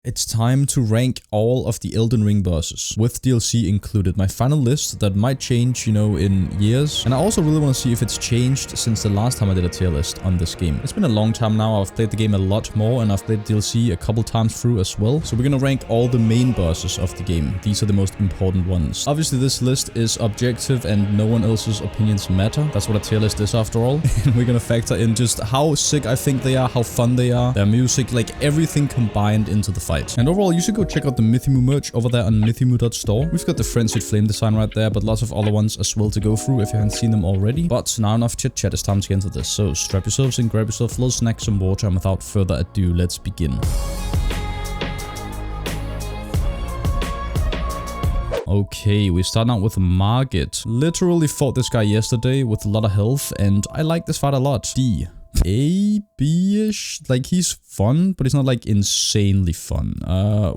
It's time to rank all of the Elden Ring bosses, with DLC included. My final list that might change, you know, in years. And I also really want to see if it's changed since the last time I did a tier list on this game. It's been a long time now. I've played the game a lot more, and I've played DLC a couple times through as well. So we're gonna rank all the main bosses of the game. These are the most important ones. Obviously, this list is objective and no one else's opinions matter. That's what a tier list is after all. And we're gonna factor in just how sick I think they are, how fun they are, their music, like everything combined into the fight. And overall, you should go check out the MythyMoo merch over there on mythymoo.store. We've got the Frenzied Flame design right there, but lots of other ones as well to go through if you haven't seen them already. But now enough chit chat, it's time to get into this. So strap yourselves in, grab yourself a little snack, some water, and without further ado, let's begin. Okay, we start out with Margit. Literally fought this guy yesterday with a lot of health, and I like this fight a lot. D. A, B-ish. Like, he's fun, but he's not like insanely fun.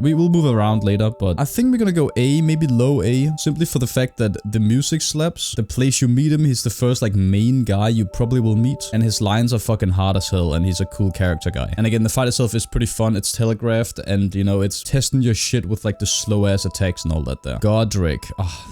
We will move around later, but I think we're gonna go A, maybe low A, simply for the fact that the music slaps. The place you meet him, he's the first like main guy you probably will meet, and his lines are fucking hard as hell, and he's a cool character guy. And again, the fight itself is pretty fun. It's telegraphed, and you know, it's testing your shit with like the slow ass attacks and all that there. Godric.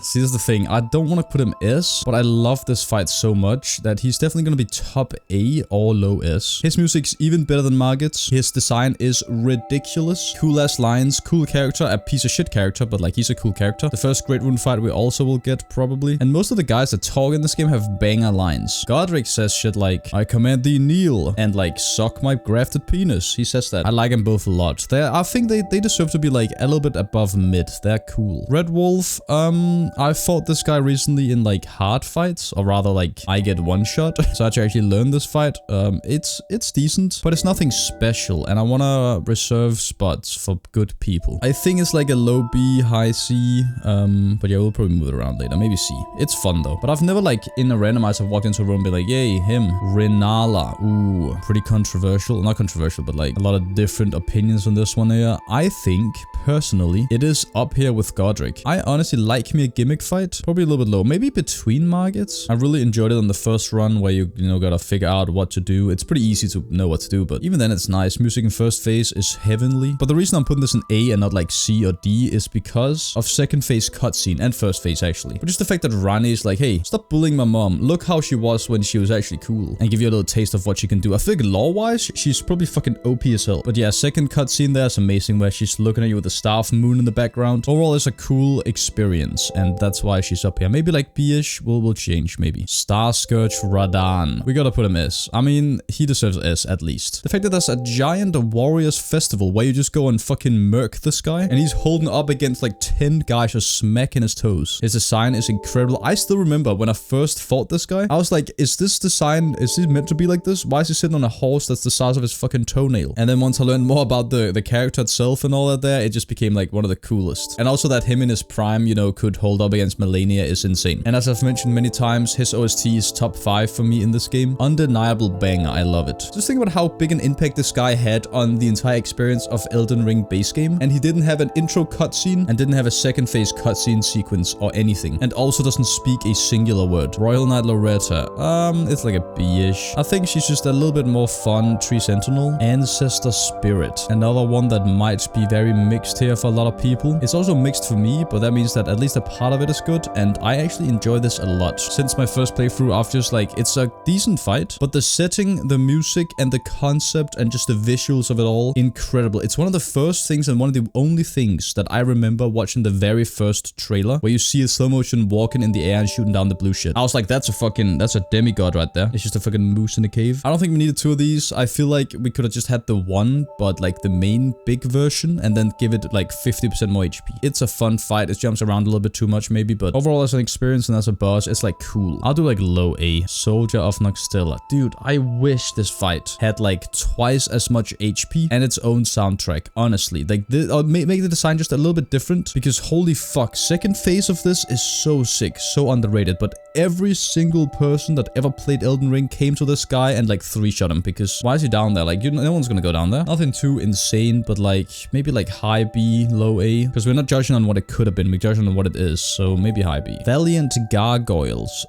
See, this is the thing. I don't want to put him S, but I love this fight so much that he's definitely gonna be top A or low S. His music's even better than Margit's. His design is ridiculous. Cool ass lines, cool character, a piece of shit character, but like he's a cool character. The first Great Rune fight we also will get probably. And most of the guys that talk in this game have banger lines. Godric says shit like, I command thee kneel, and like, suck my grafted penis. He says that. I like them both a lot. I think they deserve to be like a little bit above mid. They're cool. Red Wolf, I fought this guy recently in like hard fights, or rather like I get one shot. So I had to actually learn this fight. It's decent, but it's nothing special, and I want to reserve spots for good people. I think it's like a low B, high C, but yeah, we'll probably move it around later. Maybe C. It's fun though. But I've never like in a randomizer I've walked into a room and be like, yay, him. Renala. Ooh, pretty controversial. Not controversial, but like a lot of different opinions on this one here. I think personally it is up here with Godric. I honestly like me a gimmick fight. Probably a little bit low. Maybe between Margits. I really enjoyed it on the first run where you know, gotta figure out what to do. It's pretty easy to know what to do, but even then it's nice. Music in first phase is heavenly. But the reason I'm putting this in A and not like C or D is because of second phase cutscene and first phase actually. But just the fact that Rani is like, hey, stop bullying my mom. Look how she was when she was actually cool. And give you a little taste of what she can do. I think lore-wise, she's probably fucking OP as hell. But yeah, second cutscene there is amazing where she's looking at you with the Staff Moon in the background. Overall, it's a cool experience, and that's why she's up here. Maybe like B-ish, we'll change maybe. Star Scourge Radahn. We gotta put him S. I mean, he deserves S at least. The fact that there's a giant warriors festival where you just go and fucking murk this guy, and he's holding up against like 10 guys just smacking his toes. His design is incredible. I still remember when I first fought this guy, I was like, is this design, is he meant to be like this? Why is he sitting on a horse that's the size of his fucking toenail? And then once I learned more about the character itself and all that there, it just became like one of the coolest. And also that him in his prime, you know, could hold up against Melania is insane. And as I've mentioned many times, his OST is top 5 for me in this game. Undeniable banger. I love it. Just think about how big an impact this guy had on the entire experience of Elden Ring base game, and he didn't have an intro cutscene and didn't have a second phase cutscene sequence or anything, and also doesn't speak a singular word. Royal Knight Loretta, it's like a B-ish. I think she's just a little bit more fun. Tree Sentinel. Ancestor Spirit, another one that might be very mixed here for a lot of people. It's also mixed for me, but that means that at least a part of it is good, and I actually enjoy this a lot. Since my first playthrough, I've just like, it's a decent fight, but the setting, the music, and the concept and just the visuals of it all, incredible. It's one of the first things and one of the only things that I remember watching the very first trailer where you see a slow motion walking in the air and shooting down the blue shit. I was like, that's a demigod right there. It's just a fucking moose in a cave. I don't think we needed 2 of these. I feel like we could have just had the one, but like the main big version, and then give it like 50% more HP. It's a fun fight. It jumps around a little bit too much maybe, but overall as an experience and as a boss, it's like cool. I'll do like low A. Soldier of Noxtella. Dude, I wish this fight had like twice as much HP and its own soundtrack, honestly. Like, make the design just a little bit different, because holy fuck, second phase of this is so sick, so underrated, but every single person that ever played Elden Ring came to this guy and like 3-shot him, because why is he down there? Like, no one's gonna go down there. Nothing too insane, but like maybe like high B, low A. Because we're not judging on what it could have been. We're judging on what it is. So maybe high B. Valiant Gargoyles.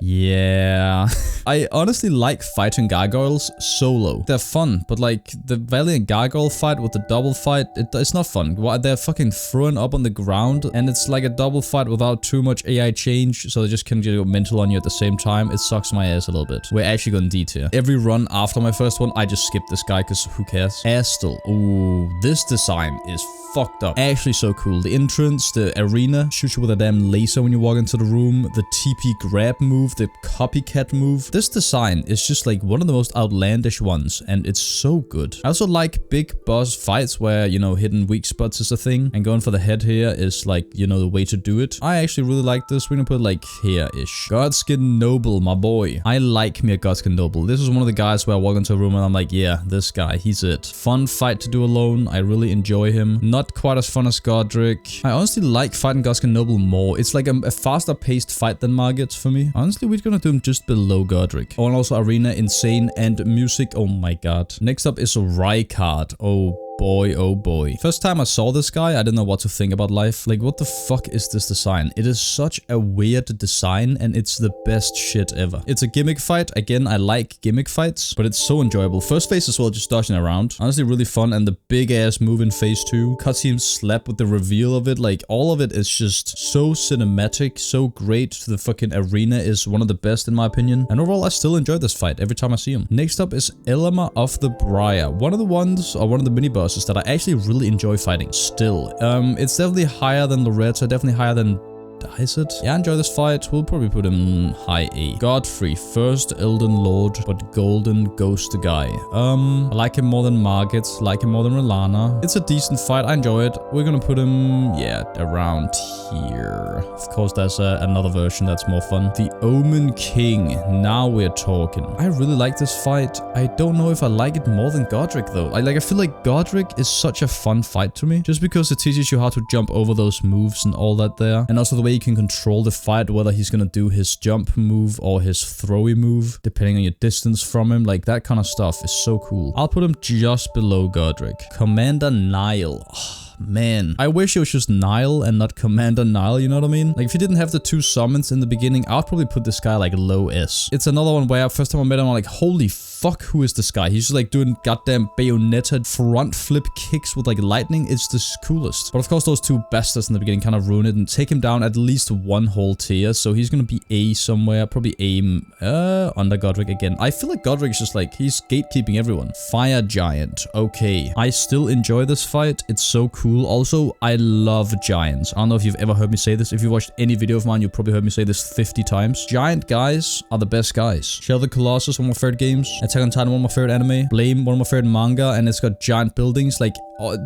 Yeah. I honestly like fighting gargoyles solo. They're fun, but like the Valiant Gargoyle fight with the double fight, it's not fun. They're fucking throwing up on the ground, and it's like a double fight without too much AI change, so they just can go mental on you at the same time. It sucks my ass a little bit. We're actually going D tier. Every run after my first one, I just skip this guy because who cares? Astel. Ooh, this design is fucked up. Actually so cool. The entrance, the arena, shoots you with a damn laser when you walk into the room, the TP grab move, the copycat move. This design is just like one of the most outlandish ones, and it's so good. I also like big boss fights where, you know, hidden weak spots is a thing, and going for the head here is like, you know, the way to do it. I actually really like this. We're gonna put like here-ish. Godskin Noble, my boy. I like me a Godskin Noble. This is one of the guys where I walk into a room and I'm like, yeah, this guy, he's it. Fun fight to do alone. I really enjoy him. Not quite as fun as Godric. I honestly like fighting Godskin Noble more. It's like a faster paced fight than Margit for me. Honestly, we're gonna do him just below Godric. Oh, and also Arena, Insane, and Music. Oh my god. Next up is Rykard. Oh boy. First time I saw this guy, I didn't know what to think about life. Like, what the fuck is this design? It is such a weird design, and it's the best shit ever. It's a gimmick fight. Again, I like gimmick fights, but it's so enjoyable. First phase as well, just dodging around. Honestly, really fun, and the big ass move in phase 2. Cutscene slap with the reveal of it. Like, all of it is just so cinematic, so great. The fucking arena is one of the best in my opinion. And overall, I still enjoy this fight every time I see him. Next up is Elma of the Briar. One of the ones, or one of the mini bosses that I actually really enjoy fighting still. It's definitely higher than Loretta, definitely higher than is it? Yeah, I enjoy this fight. We'll probably put him high A. Godfrey, first Elden Lord, but golden ghost guy. I like him more than Margit, like him more than Relana. It's a decent fight. I enjoy it. We're gonna put him, yeah, around here. Of course, there's another version that's more fun. The Omen King. Now we're talking. I really like this fight. I don't know if I like it more than Godric though. I feel like Godric is such a fun fight to me, just because it teaches you how to jump over those moves and all that there, and also the way you can control the fight, whether he's gonna do his jump move or his throwy move, depending on your distance from him. Like, that kind of stuff is so cool. I'll put him just below Godric. Commander Nile. Man, I wish it was just Nile and not Commander Nile, you know what I mean? Like, if you didn't have the 2 summons in the beginning, I'd probably put this guy like low S. It's another one where first time I met him, I'm like, holy fuck, who is this guy? He's just like doing goddamn bayoneted front flip kicks with like lightning. It's the coolest. But of course, those 2 bastards in the beginning kind of ruin it and take him down at least 1 whole tier. So he's gonna be A somewhere, probably A under Godric again. I feel like Godric is just like, he's gatekeeping everyone. Fire Giant. Okay. I still enjoy this fight. It's so cool. Also, I love giants. I don't know if you've ever heard me say this. If you watched any video of mine, you probably heard me say this 50 times. Giant guys are the best guys. Shell the Colossus, one of my favorite games. Attack on Titan, one of my favorite anime. Blame, one of my favorite manga, and it's got giant buildings. Like,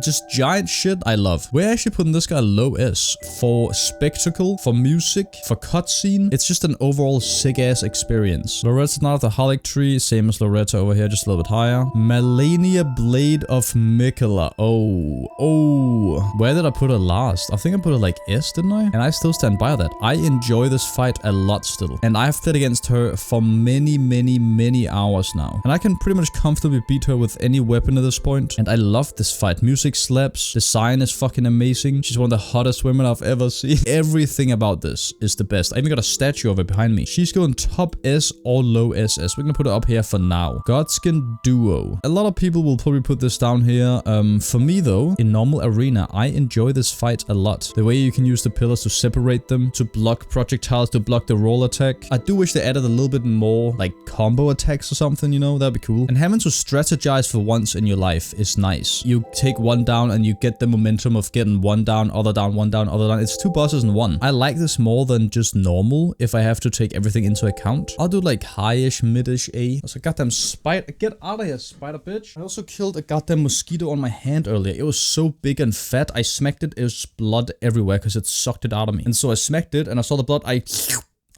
just giant shit I love. We're actually putting this guy low S. For spectacle, for music, for cutscene. It's just an overall sick-ass experience. Loretta's not of the Erdtree, same as Loretta over here, just a little bit higher. Melania Blade of Mikola. Oh. Where did I put her last? I think I put her like S, didn't I? And I still stand by that. I enjoy this fight a lot still. And I've played against her for many hours now. And I can pretty much comfortably beat her with any weapon at this point. And I love this fight. Music slaps. Design is fucking amazing. She's one of the hottest women I've ever seen. Everything about this is the best. I even got a statue of her behind me. She's going top S or low SS. We're gonna put her up here for now. Godskin Duo. A lot of people will probably put this down here. For me though, in normal arena, I enjoy this fight a lot. The way you can use the pillars to separate them, to block projectiles, to block the roll attack. I do wish they added a little bit more like combo attacks or something, you know, that'd be cool. And having to strategize for once in your life is nice. You take one down and you get the momentum of getting one down, other down, one down, other down. It's 2 bosses in one. I like this more than just normal if I have to take everything into account. I'll do like high-ish, mid-ish A. Also, goddamn spider. Get out of here, spider bitch. I also killed a goddamn mosquito on my hand earlier. It was so big and fat. I smacked it. It was blood everywhere because it sucked it out of me. And so I smacked it and I saw the blood. I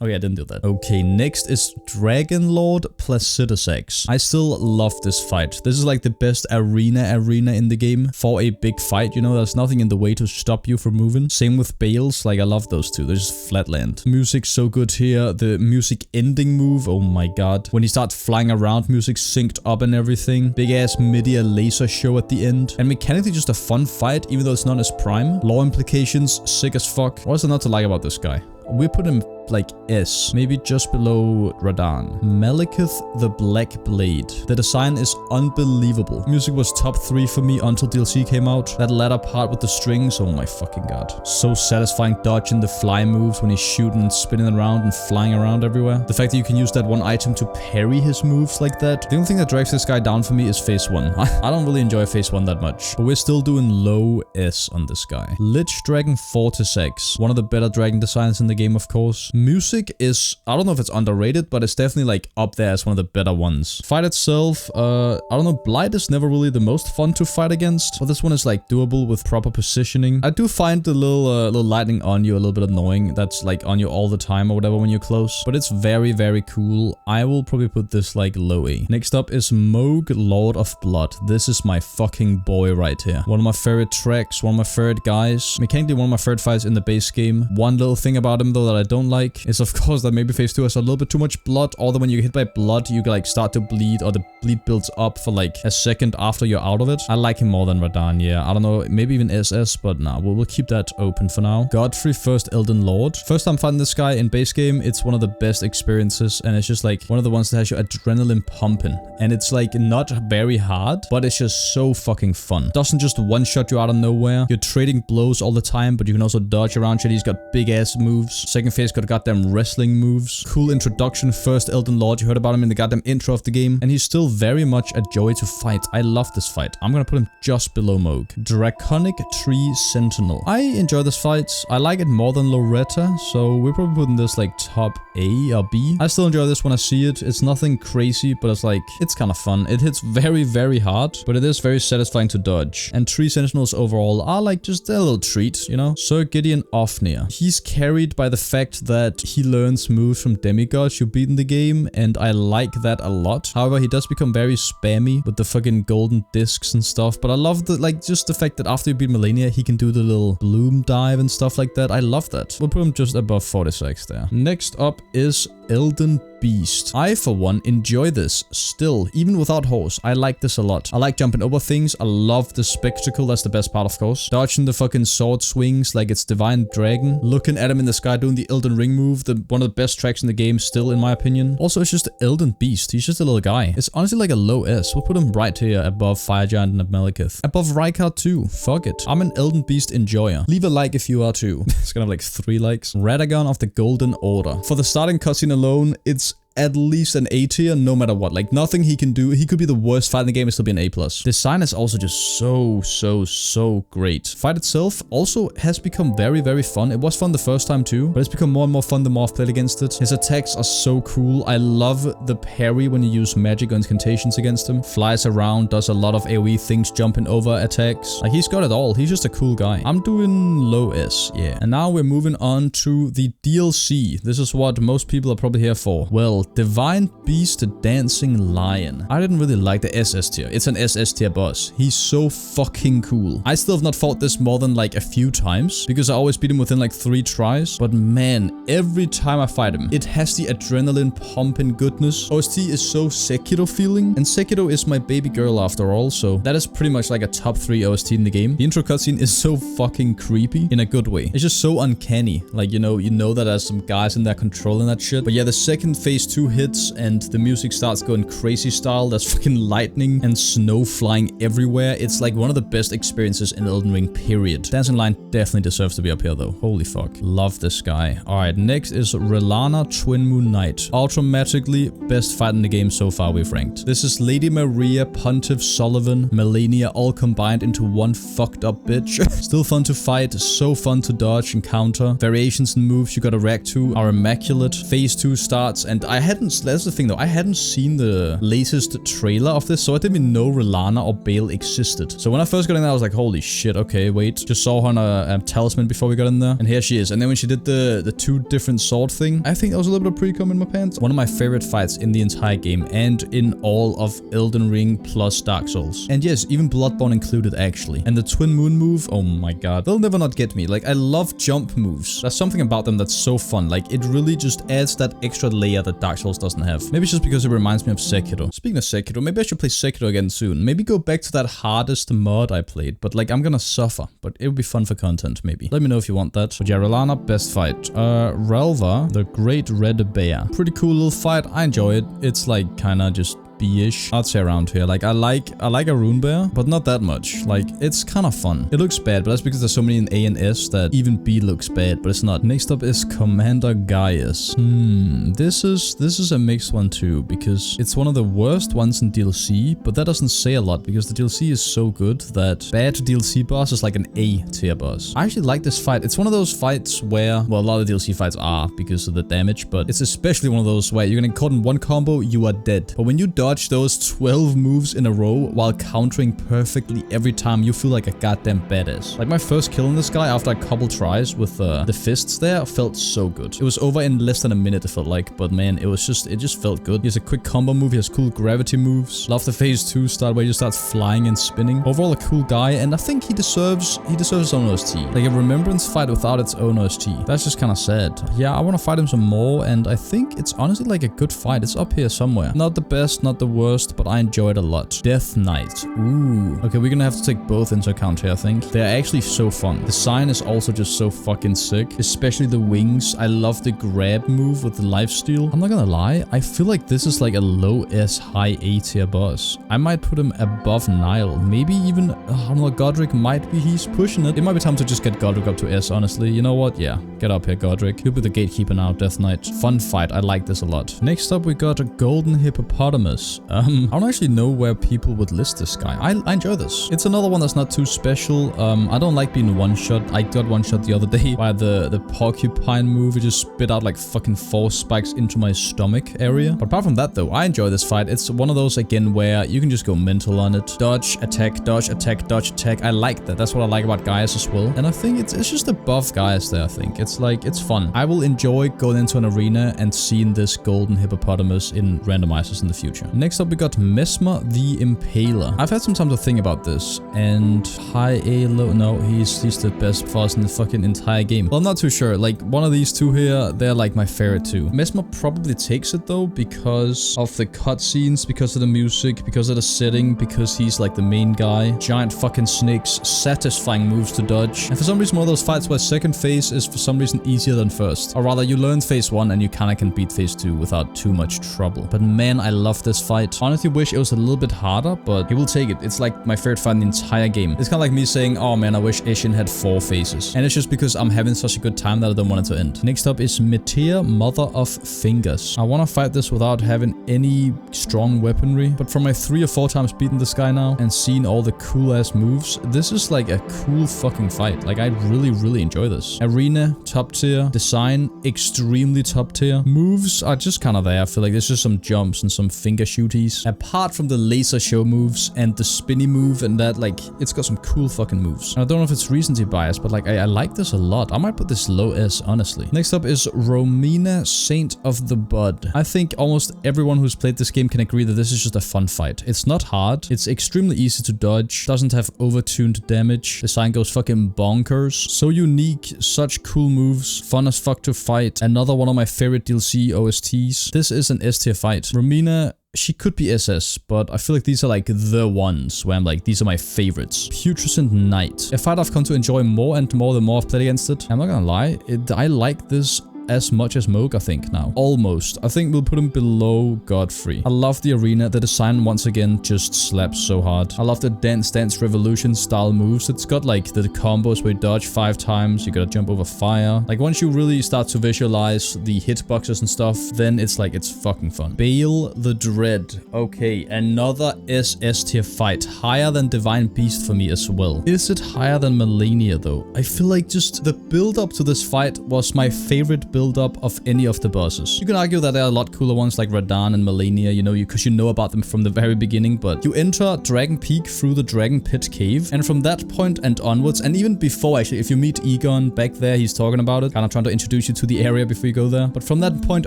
Oh yeah, I didn't do that. Okay, next is Dragon Lord Placidus X. I still love this fight. This is like the best arena in the game for a big fight. You know, there's nothing in the way to stop you from moving. Same with Bales. Like, I love those two. They're just flatland. Music's so good here. The music ending move. Oh my god. When he starts flying around, music synced up and everything. Big ass mid-air laser show at the end. And mechanically just a fun fight, even though it's not as prime. Lore implications, sick as fuck. What is there not to like about this guy? We put him like S, maybe just below Radahn. Malekith the Black Blade. The design is unbelievable. Music was top 3 for me until DLC came out. That latter part with the strings, oh my fucking god. So satisfying dodging the fly moves when he's shooting and spinning around and flying around everywhere. The fact that you can use that one item to parry his moves like that. The only thing that drags this guy down for me is phase 1. I don't really enjoy phase 1 that much, but we're still doing low S on this guy. Lich Dragon Fortis X. One of the better dragon designs in the game, of course. Music is, I don't know if it's underrated, but it's definitely like up there as one of the better ones. Fight itself, I don't know, Blight is never really the most fun to fight against, but this one is like doable with proper positioning. I do find the little lightning on you a little bit annoying. That's like on you all the time or whatever when you're close, but it's very, very cool. I will probably put this like low A. Next up is Moog, Lord of Blood. This is my fucking boy right here. One of my favorite tracks, one of my favorite guys. Mechanically, one of my favorite fights in the base game. One little thing about him though that I don't like is of course that maybe phase 2 has a little bit too much blood, or that when you get hit by blood you like start to bleed, or the bleed builds up for like a second after you're out of it. I like him more than Radahn, yeah. I don't know, maybe even SS, but nah, we'll keep that open for now. Godfrey, first Elden Lord. First time fighting this guy in base game, it's one of the best experiences, and it's just like one of the ones that has your adrenaline pumping, and it's like not very hard, but it's just so fucking fun. Doesn't just one-shot you out of nowhere. You're trading blows all the time, but you can also dodge around shit. He's got big ass moves. Second phase got goddamn wrestling moves. Cool introduction, first Elden Lord. You heard about him in the goddamn intro of the game, and he's still very much a joy to fight. I love this fight. I'm gonna put him just below Moog. Draconic Tree Sentinel. I enjoy this fight. I like it more than Loretta, so we're probably putting this like top A or B. I still enjoy this when I see it. It's nothing crazy, but it's like, it's kind of fun. It hits very, very hard, but it is very satisfying to dodge. And Tree Sentinels overall are like just a little treat, you know? Sir Gideon Ofnir. He's carried by the fact that he learns moves from demigods you beat in the game, and I like that a lot. However, he does become very spammy with the fucking golden discs and stuff, but I love the, like, just the fact that after you beat Malenia, he can do the little bloom dive and stuff like that. I love that. We'll put him just above 46 there. Next up is Elden Beast. I, for one, enjoy this still, even without horse. I like this a lot. I like jumping over things. I love the spectacle. That's the best part, of course. Dodging the fucking sword swings like it's Divine Dragon. Looking at him in the sky doing the Elden Ring move. One of the best tracks in the game still, in my opinion. Also, it's just Elden Beast. He's just a little guy. It's honestly like a low S. We'll put him right here above Fire Giant and Malekith. Above Rykard too. Fuck it. I'm an Elden Beast enjoyer. Leave a like if you are too. It's gonna have like 3 likes. Radagon of the Golden Order. For the starting cutscene alone, it's at least an A tier, no matter what. Like, nothing he can do. He could be the worst fight in the game and still be an A+. Design is also just so great. Fight itself also has become very, very fun. It was fun the first time too, but it's become more and more fun the more I've played against it. His attacks are so cool. I love the parry when you use magic or incantations against him. Flies around, does a lot of AoE things, jumping over attacks. Like, he's got it all. He's just a cool guy. I'm doing low S, yeah. And now we're moving on to the DLC. This is what most people are probably here for. Well, Divine Beast Dancing Lion. I didn't really like the SS tier. It's an SS tier boss. He's so fucking cool. I still have not fought this more than like a few times, because I always beat him within like 3 tries. But man, every time I fight him, it has the adrenaline pumping goodness. OST is so Sekiro feeling, and Sekiro is my baby girl after all, so that is pretty much like a top 3 OST in the game. The intro cutscene is so fucking creepy in a good way. It's just so uncanny. Like, you know that there's some guys in there controlling that shit. But yeah, the second phase 2 hits and the music starts going crazy style. There's fucking lightning and snow flying everywhere. It's like one of the best experiences in Elden Ring, period. Dancing Lion definitely deserves to be up here though. Holy fuck. Love this guy. Alright, next is Relana Twin Moon Knight. Automatically best fight in the game so far we've ranked. This is Lady Maria, Pontiff Sullivan, Melania all combined into one fucked up bitch. Still fun to fight, so fun to dodge and counter. Variations and moves you gotta react to are immaculate. Phase 2 starts, and I that's the thing though, I hadn't seen the latest trailer of this, so I didn't even know Relana or Bale existed. So when I first got in there, I was like, holy shit, okay, wait. Just saw her on a talisman before we got in there, and here she is. And then when she did the two different sword thing, I think that was a little bit of pre-cum in my pants. One of my favorite fights in the entire game, and in all of Elden Ring plus Dark Souls. And yes, even Bloodborne included, actually. And the Twin Moon move, oh my god. They'll never not get me. Like, I love jump moves. There's something about them that's so fun. Like, it really just adds that extra layer that Dark Souls doesn't have. Maybe it's just because it reminds me of Sekiro. Speaking of Sekiro, maybe I should play Sekiro again soon. Maybe go back to that hardest mod I played. But like, I'm gonna suffer. But it would be fun for content, maybe. Let me know if you want that. But yeah, Relana, best fight. Relva, the Great Red Bear. Pretty cool little fight. I enjoy it. It's like kinda just B-ish. I'd say around here. Like, I like a rune bear, but not that much. Like, it's kind of fun. It looks bad, but that's because there's so many in A and S that even B looks bad, but it's not. Next up is Commander Gaius. This is a mixed one too, because it's one of the worst ones in DLC, but that doesn't say a lot because the DLC is so good that bad DLC boss is like an A tier boss. I actually like this fight. It's one of those fights where, well, a lot of DLC fights are because of the damage, but it's especially one of those where you're gonna get caught in one combo, you are dead. But when you dodge those 12 moves in a row while countering perfectly every time, you feel like a goddamn badass. Like, my first kill on this guy after a couple tries with the fists there felt so good. It was over in less than a minute, it felt like, but man, it just felt good. He has a quick combo move, he has cool gravity moves. Love the phase 2 start where he just starts flying and spinning. Overall a cool guy, and I think he deserves his own OST. Like a Remembrance fight without its own OST. That's just kind of sad. Yeah, I want to fight him some more, and I think it's honestly like a good fight. It's up here somewhere. Not the best, not the worst, but I enjoy it a lot. Death Knight. Ooh. Okay, we're gonna have to take both into account here, I think. They're actually so fun. The sign is also just so fucking sick, especially the wings. I love the grab move with the lifesteal. I'm not gonna lie, I feel like this is like a low S, high A tier boss. I might put him above Nile. Maybe even, I don't know, Godric might be, he's pushing it. It might be time to just get Godric up to S, honestly. You know what? Yeah, get up here, Godric. He'll be the gatekeeper now, Death Knight. Fun fight. I like this a lot. Next up, we got a Golden Hippopotamus. I don't actually know where people would list this guy. I enjoy this. It's another one that's not too special. I don't like being one-shot. I got one-shot the other day by the porcupine move. It just spit out like fucking 4 spikes into my stomach area. But apart from that though, I enjoy this fight. It's one of those again where you can just go mental on it. Dodge, attack, dodge, attack, dodge, attack. I like that. That's what I like about Gaius as well. And I think it's just above Gaius there, I think. It's like, it's fun. I will enjoy going into an arena and seeing this golden hippopotamus in randomizers in the future. Next up, we got Mesmer the Impaler. I've had some time to think about this, and high A, low, no, he's the best boss in the fucking entire game. Well, I'm not too sure. Like, one of these two here, they're like my favorite too. Mesmer probably takes it though, because of the cutscenes, because of the music, because of the setting, because he's like the main guy. Giant fucking snakes, satisfying moves to dodge. And for some reason, one of those fights where second phase is for some reason easier than first. Or rather, you learn phase 1 and you kinda can beat phase 2 without too much trouble. But man, I love this fight. Honestly, wish it was a little bit harder, but he will take it. It's like my favorite fight in the entire game. It's kind of like me saying, oh man, I wish Ishin had 4 phases. And it's just because I'm having such a good time that I don't want it to end. Next up is Metea, Mother of Fingers. I want to fight this without having any strong weaponry, but from my 3 or 4 times beating this guy now and seeing all the cool ass moves, this is like a cool fucking fight. Like, I really enjoy this. Arena, top tier. Design, extremely top tier. Moves are just kind of there. I feel like there's just some jumps and some finger shooties. Apart from the laser show moves and the spinny move and that, like, it's got some cool fucking moves. And I don't know if it's recency bias, but like, I like this a lot. I might put this low S, honestly. Next up is Romina, Saint of the Bud. I think almost everyone who's played this game can agree that this is just a fun fight. It's not hard. It's extremely easy to dodge. Doesn't have overtuned damage. Design goes fucking bonkers. So unique. Such cool moves. Fun as fuck to fight. Another one of my favorite DLC OSTs. This is an S tier fight. Romina, she could be SS, but I feel like these are like the ones where I'm like, these are my favorites. Putrescent Knight. A fight I've come to enjoy more and more the more I've played against it. I'm not gonna lie, I like this as much as Moog, I think, now. Almost. I think we'll put him below Godfrey. I love the arena. The design, once again, just slaps so hard. I love the Dance Dance Revolution style moves. It's got, like, the combos where you dodge 5 times, you gotta jump over fire. Like, once you really start to visualize the hitboxes and stuff, then it's like, it's fucking fun. Bale the Dread. Okay, another SS tier fight. Higher than Divine Beast for me as well. Is it higher than Melania, though? I feel like just the build up to this fight was my favorite build-up of any of the bosses. You can argue that there are a lot cooler ones like Radahn and Malenia, you know, because you know about them from the very beginning, but you enter Dragon Peak through the Dragon Pit Cave, and from that point and onwards, and even before actually, if you meet Egon back there, he's talking about it, kind of trying to introduce you to the area before you go there. But from that point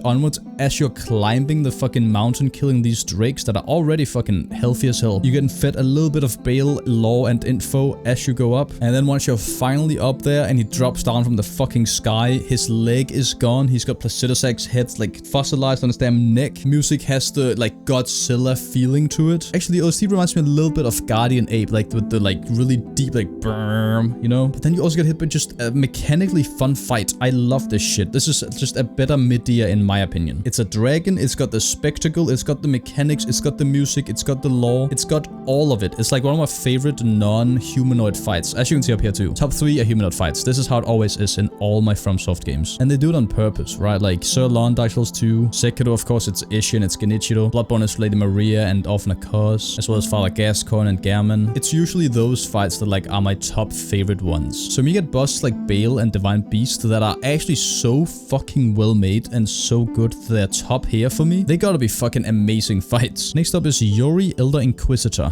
onwards, as you're climbing the fucking mountain, killing these drakes that are already fucking healthy as hell, you're getting fed a little bit of Bale lore and info as you go up. And then once you're finally up there and he drops down from the fucking sky, his leg is gone. He's got Placidosac's head like fossilized on his damn neck. Music has the like Godzilla feeling to it. Actually, the OC reminds me a little bit of Guardian Ape, like with the like really deep like burm, you know? But then you also get hit by just a mechanically fun fight. I love this shit. This is just a better Medea in my opinion. It's a dragon, it's got the spectacle, it's got the mechanics, it's got the music, it's got the lore, it's got all of it. It's like one of my favorite non-humanoid fights. As you can see up here too. Top 3 are humanoid fights. This is how it always is in all my FromSoft games. And they do it on purpose, right? Like Sir Lon, Dark Souls 2, Sekiro, of course, it's Ishin, it's Genichiro, Bloodborne is Lady Maria and often a Cause, as well as Father Gascoigne and Gammon. It's usually those fights that like are my top favorite ones. So when you get bosses like Bale and Divine Beast that are actually so fucking well made and so good that they're top here for me, they gotta be fucking amazing fights. Next up is Yuri, Elder Inquisitor.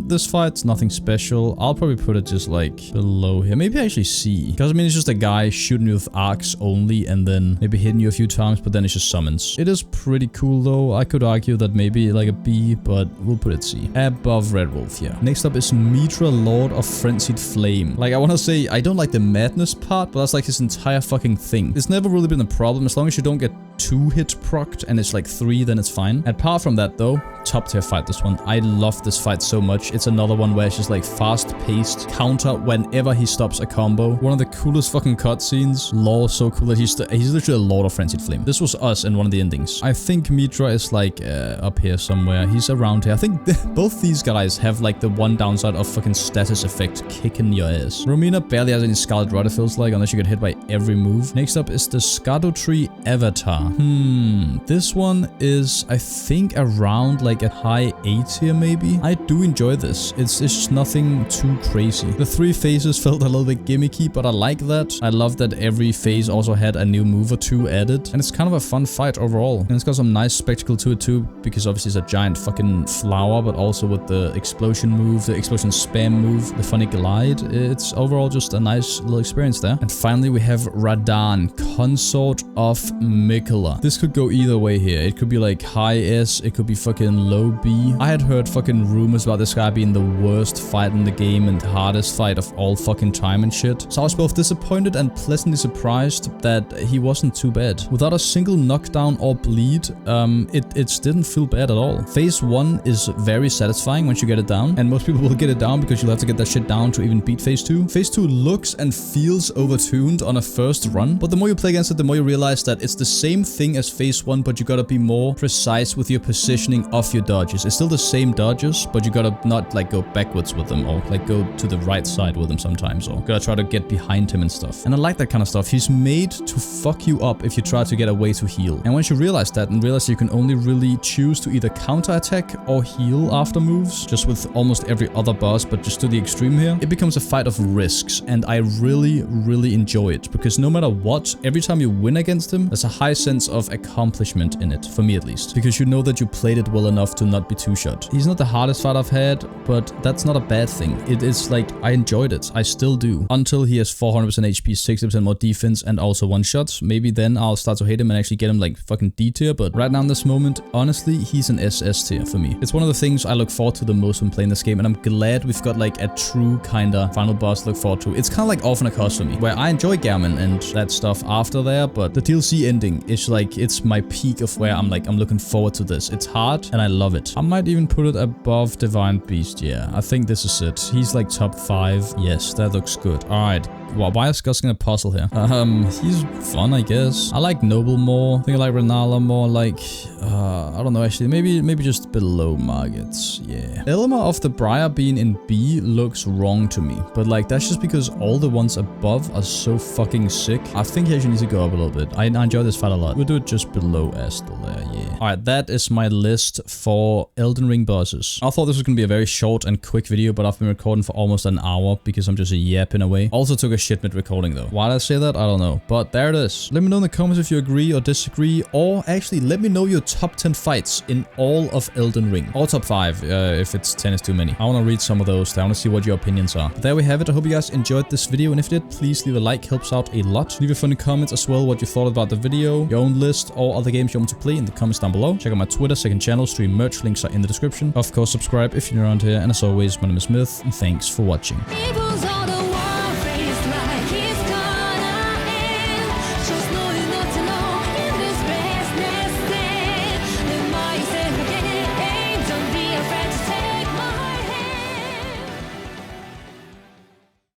This fight's nothing special. I'll probably put it just like below here. Maybe actually C. Because I mean, it's just a guy shooting you with arcs only and then maybe hitting you a few times, but then it's just summons. It is pretty cool though. I could argue that maybe like a B, but we'll put it C. Above Red Wolf, yeah. Next up is Mitra, Lord of Frenzied Flame. Like, I want to say, I don't like the madness part, but that's like his entire fucking thing. It's never really been a problem as long as you don't get 2 hit procced and it's like 3, then it's fine. Apart from that though, top tier fight this one. I love this fight so much. It's another one where it's just like fast paced counter whenever he stops a combo. One of the coolest fucking cutscenes. Lore so cool that he's literally a Lord of Frenzied Flame. This was us in one of the endings. I think Mitra is like up here somewhere. He's around here. I think both these guys have like the one downside of fucking status effect kicking your ass. Romina barely has any Scarlet Rod, it feels like, unless you get hit by every move. Next up is the Erdtree Avatar. This one is, I think, around like a high A tier maybe. I do enjoy this. It's just nothing too crazy. The 3 phases felt a little bit gimmicky, but I like that. I love that every phase also had a new move or 2 added. And it's kind of a fun fight overall. And it's got some nice spectacle to it too, because obviously it's a giant fucking flower, but also with the explosion move, the explosion spam move, the funny glide. It's overall just a nice little experience there. And finally we have Radahn, Consort of Miquella. This could go either way here. It could be like high S, it could be fucking low B. I had heard fucking rumors about this guy being the worst fight in the game and hardest fight of all fucking time and shit. So I was both disappointed and pleasantly surprised that he wasn't too bad. Without a single knockdown or bleed, it didn't feel bad at all. Phase 1 is very satisfying once you get it down, and most people will get it down because you'll have to get that shit down to even beat Phase 2. Phase 2 looks and feels overtuned on a first run, but the more you play against it, the more you realize that it's the same thing as Phase 1, but you gotta be more precise with your positioning of your dodges. It's still the same dodges, but you gotta not like go backwards with them or like go to the right side with them sometimes, or gotta try to get behind him and stuff. And I like that kind of stuff. He's made to fuck you up if you try to get a way to heal. And once you realize that and realize you can only really choose to either counter-attack or heal after moves, just with almost every other boss, but just to the extreme here, it becomes a fight of risks. And I really, really enjoy it, because no matter what, every time you win against him, there's a high sense of accomplishment in it, for me at least, because you know that you played it well enough to not be two-shot. He's not the hardest fight I've had, but that's not a bad thing. It is like, I enjoyed it. I still do. Until he has 400% HP, 60% more defense, and also one-shots. Maybe then I'll start to hate him and actually get him like fucking D tier, but right now in this moment, honestly, he's an SS tier for me. It's one of the things I look forward to the most when playing this game, and I'm glad we've got like a true kinda final boss to look forward to. It's kind of like Orphan of Kos for me, where I enjoy Gammon and that stuff after there, but the DLC ending is like, it's my peak of where I'm looking forward to this. It's hard and I love it. I might even put it above Divine Beast. Yeah, I think this is it. He's like top 5. Yes, that looks good. All right. Wow, why is discussing a puzzle here? He's fun, I guess. I like Noble more. I think I like Renala more. Like, I don't know, actually. Maybe just below Margits. Yeah. Elma of the Briar being in B looks wrong to me. But like, that's just because all the ones above are so fucking sick. I think he actually needs to go up a little bit. I enjoy this fight a lot. We'll do it just below Astel there, yeah. Alright, that is my list for Elden Ring bosses. I thought this was gonna be a very short and quick video, but I've been recording for almost an hour because I'm just yapping away. Also took a a shit mid recording though. Why did I say that? I don't know. But there it is. Let me know in the comments if you agree or disagree, or actually let me know your top 10 fights in all of Elden Ring. Or top 5, if it's 10 is too many. I want to read some of those. I want to see what your opinions are. But there we have it. I hope you guys enjoyed this video, and if you did, please leave a like. Helps out a lot. Leave a funny comments as well what you thought about the video, your own list, or other games you want to play in the comments down below. Check out my Twitter, second channel, stream merch, links are in the description. Of course, subscribe if you're new around here, and as always, my name is Myth, and thanks for watching.